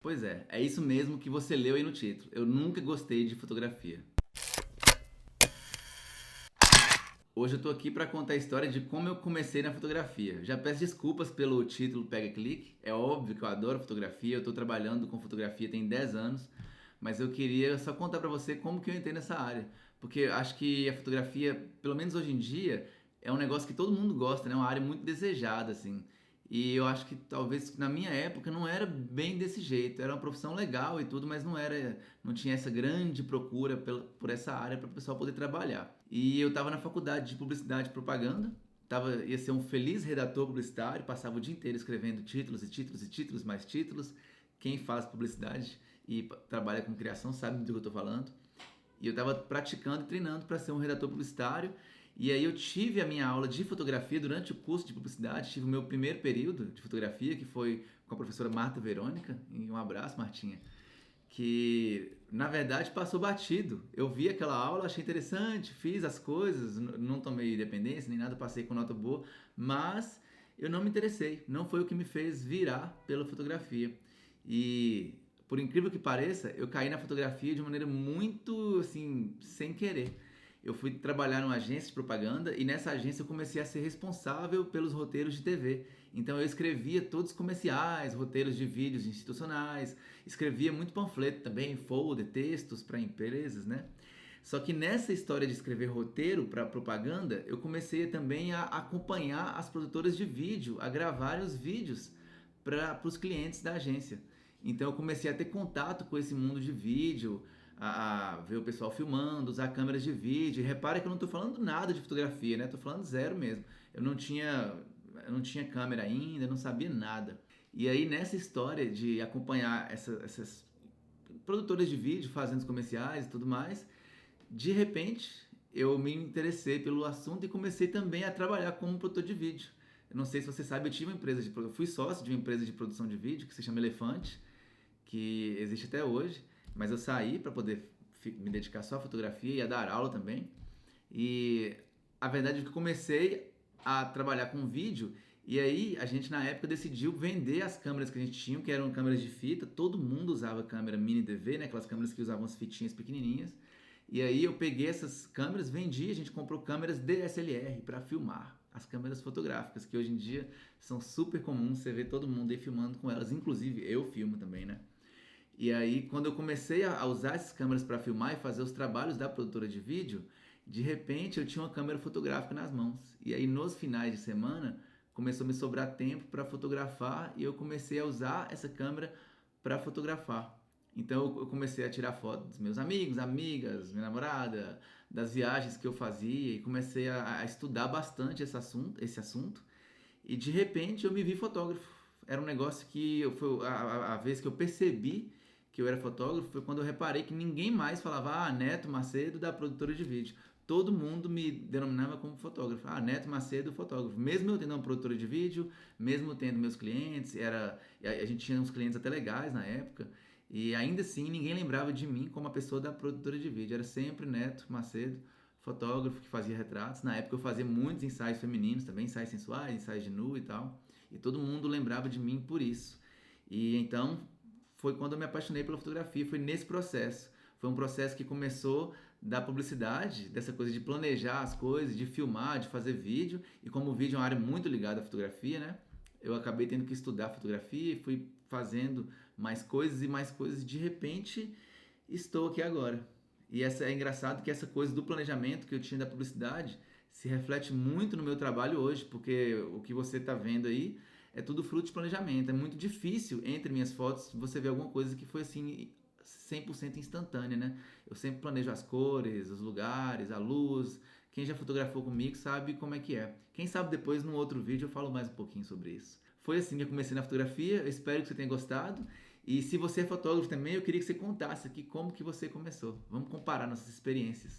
Pois é isso mesmo que você leu aí no título. Eu nunca gostei de fotografia. Hoje eu tô aqui para contar a história de como eu comecei na fotografia. Já peço desculpas pelo título Pega Clique. É óbvio que eu adoro fotografia, eu tô trabalhando com fotografia tem 10 anos, mas eu queria só contar para você como que eu entrei nessa área. Porque eu acho que a fotografia, pelo menos hoje em dia, é um negócio que todo mundo gosta, né? É uma área muito desejada, assim. E eu acho que talvez na minha época não era bem desse jeito. Era uma profissão legal e tudo, mas não tinha essa grande procura por essa área para o pessoal poder trabalhar. E eu estava na faculdade de publicidade e propaganda, ia ser um feliz redator publicitário, passava o dia inteiro escrevendo títulos e títulos e títulos mais títulos. Quem faz publicidade e trabalha com criação sabe do que eu estou falando. E eu estava praticando e treinando para ser um redator publicitário. E aí eu tive a minha aula de fotografia durante o curso de publicidade, tive o meu primeiro período de fotografia, que foi com a professora Marta Verônica, e um abraço, Martinha, que na verdade passou batido. Eu vi aquela aula, achei interessante, fiz as coisas, não tomei dependência nem nada, passei com nota boa, mas eu não me interessei, não foi o que me fez virar pela fotografia. E por incrível que pareça, eu caí na fotografia de maneira muito assim, sem querer. Eu fui trabalhar numa agência de propaganda e nessa agência eu comecei a ser responsável pelos roteiros de TV. Então eu escrevia todos os comerciais, roteiros de vídeos institucionais, escrevia muito panfleto também, folder, textos para empresas, né? Só que nessa história de escrever roteiro para propaganda, eu comecei também a acompanhar as produtoras de vídeo, a gravar os vídeos para os clientes da agência. Então eu comecei a ter contato com esse mundo de vídeo, a ver o pessoal filmando, usar câmeras de vídeo. E repara que eu não estou falando nada de fotografia, né? Estou falando zero mesmo. Eu não tinha câmera ainda, não sabia nada. E aí nessa história de acompanhar essas produtoras de vídeo fazendo os comerciais e tudo mais, de repente eu me interessei pelo assunto e comecei também a trabalhar como produtor de vídeo. Eu não sei se você sabe, eu fui sócio de uma empresa de produção de vídeo que se chama Elefante, que existe até hoje, mas eu saí para poder me dedicar só à fotografia e a dar aula também. E a verdade é que eu comecei a trabalhar com vídeo e aí a gente na época decidiu vender as câmeras que a gente tinha, que eram câmeras de fita. Todo mundo usava câmera mini DV, né? Aquelas câmeras que usavam as fitinhas pequenininhas. E aí eu peguei essas câmeras, vendi, a gente comprou câmeras DSLR para filmar as câmeras fotográficas, que hoje em dia são super comuns, você vê todo mundo aí filmando com elas, inclusive eu filmo também, né? E aí, quando eu comecei a usar essas câmeras para filmar e fazer os trabalhos da produtora de vídeo, de repente eu tinha uma câmera fotográfica nas mãos. E aí, nos finais de semana, começou a me sobrar tempo para fotografar e eu comecei a usar essa câmera para fotografar. Então, eu comecei a tirar fotos dos meus amigos, amigas, minha namorada, das viagens que eu fazia e comecei a estudar bastante esse assunto. E de repente eu me vi fotógrafo. Era um negócio que foi a vez que eu percebi que eu era fotógrafo foi quando eu reparei que ninguém mais falava Neto Macedo da produtora de vídeo. Todo mundo me denominava como fotógrafo. Neto Macedo, fotógrafo. Mesmo eu tendo uma produtora de vídeo, mesmo tendo meus clientes, a gente tinha uns clientes até legais na época, e ainda assim ninguém lembrava de mim como a pessoa da produtora de vídeo. Era sempre Neto Macedo, fotógrafo que fazia retratos. Na época eu fazia muitos ensaios femininos também, ensaios sensuais, ensaios de nu e tal. E todo mundo lembrava de mim por isso. E então foi quando eu me apaixonei pela fotografia, foi nesse processo. Foi um processo que começou da publicidade, dessa coisa de planejar as coisas, de filmar, de fazer vídeo. E como o vídeo é uma área muito ligada à fotografia, né? Eu acabei tendo que estudar fotografia e fui fazendo mais coisas e mais coisas. De repente, estou aqui agora. E é engraçado que essa coisa do planejamento que eu tinha da publicidade se reflete muito no meu trabalho hoje, porque o que você está vendo aí é tudo fruto de planejamento. É muito difícil, entre minhas fotos, você ver alguma coisa que foi assim 100% instantânea, né? Eu sempre planejo as cores, os lugares, a luz. Quem já fotografou comigo sabe como é que é. Quem sabe depois, num outro vídeo, eu falo mais um pouquinho sobre isso. Foi assim que eu comecei na fotografia, eu espero que você tenha gostado. E se você é fotógrafo também, eu queria que você contasse aqui como que você começou. Vamos comparar nossas experiências.